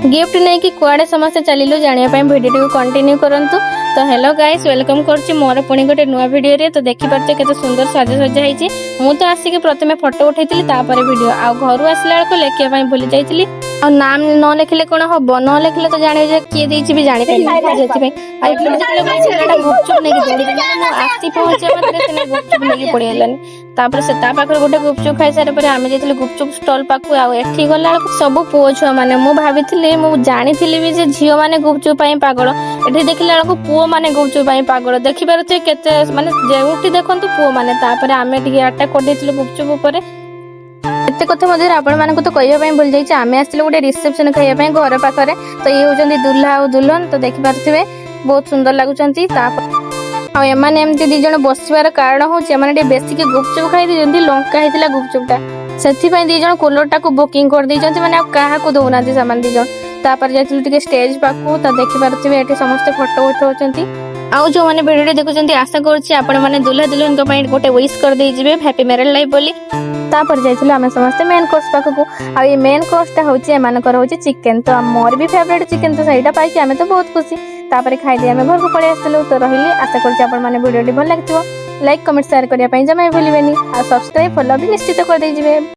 Gift नहीं कि कुआड़े समस्ते चलिलु जानिया भिडियो को कंटिन्यू करंतु। तो हेलो गाइस वेलकम करछि मोर पुणी गोटे नुआ वीडियो रे। तो देखि पारछे केते सुंदर साजसज्जा ହେଇଛି। मु तो आसिक प्रथमे फोटो उठैतिली तापर वीडियो आ घरु आसला बेलको लेखिया पई भूली जाइतिली। आ नाम न लेखिले कोन हबो न लेखिले तो जाने जे किए देइछि भी जानि पाइली जेति पई आ एपटे देखले माछेटा गुपचुप नै कि दौड़ी मु आसी पहुंचे मात्रे सेने गुपचुप नै कि पड़ी हेलानी। तापर से ता पाखर गोटे गुपचुप खाइ सारे पर आमे जेतिले गुपचुप स्टॉल पाखु आ एठी गला सब पुओ छुआ माने मु भाबिथिली मु जानिथिली भी जे झियो माने गुपचुप पई पागल एठी देखिला बेलको पुओ माने गुपचुप पई पागल देखि पारुते केते माने जेउठी देखंतु पुओ माने। तापर आमे टिके अटैक कर देथिलु गुपचुप ऊपर एते कथा मधुर आपण मानकु तो कहया पई भूल जाइछ। आमे आस्तिले गोटे रिसेप्शन खाइया पई घर पाखरे तो ये होचंदी दुल्हा और दुल्हन तो देखि पारथिबे बहुत सुंदर लागुचंती। तापर आ एमाने एमती दी जण बसिबार कारण होउछ एमाने टे बेसी के गुपचुप खाइ दी जंती लंका हेतिला गुपचुपटा सेथि पई दी जण कूलरटा को बुकिंग कर दी जंती माने काहा को दोना दी सामान दी जण। तापर जाइतिलु टिके स्टेज पाखु तो देखि पारथिबे एठी समस्त फोटो उठौचंती। आउ जो माने वीडियो देखुचंती आशा करछि आपण माने दुल्हा दुल्हन को पई गोटे विश कर देइ जिवे हैप्पी मैरिड लाइफ बोली। तापर जाइतिलु आमे समस्त मेन कोर्स पाखु आ ये मेन कोर्सटा होउछि एमानकर होउछि चिकन। तो मोर भी फेवरेट चिकन तो सहीटा पाई कि आमे तो बहुत खुशी। तापर खाइ दे आमे घर को पळे आस्तिलु। तो रहिली आशा करछि आपण माने वीडियो भल लागथिबो। लाइक कमेंट शेयर करिया पई जमा भूलिबेनी आ सब्सक्राइब फॉलो भी निश्चित कर देइ जिवे।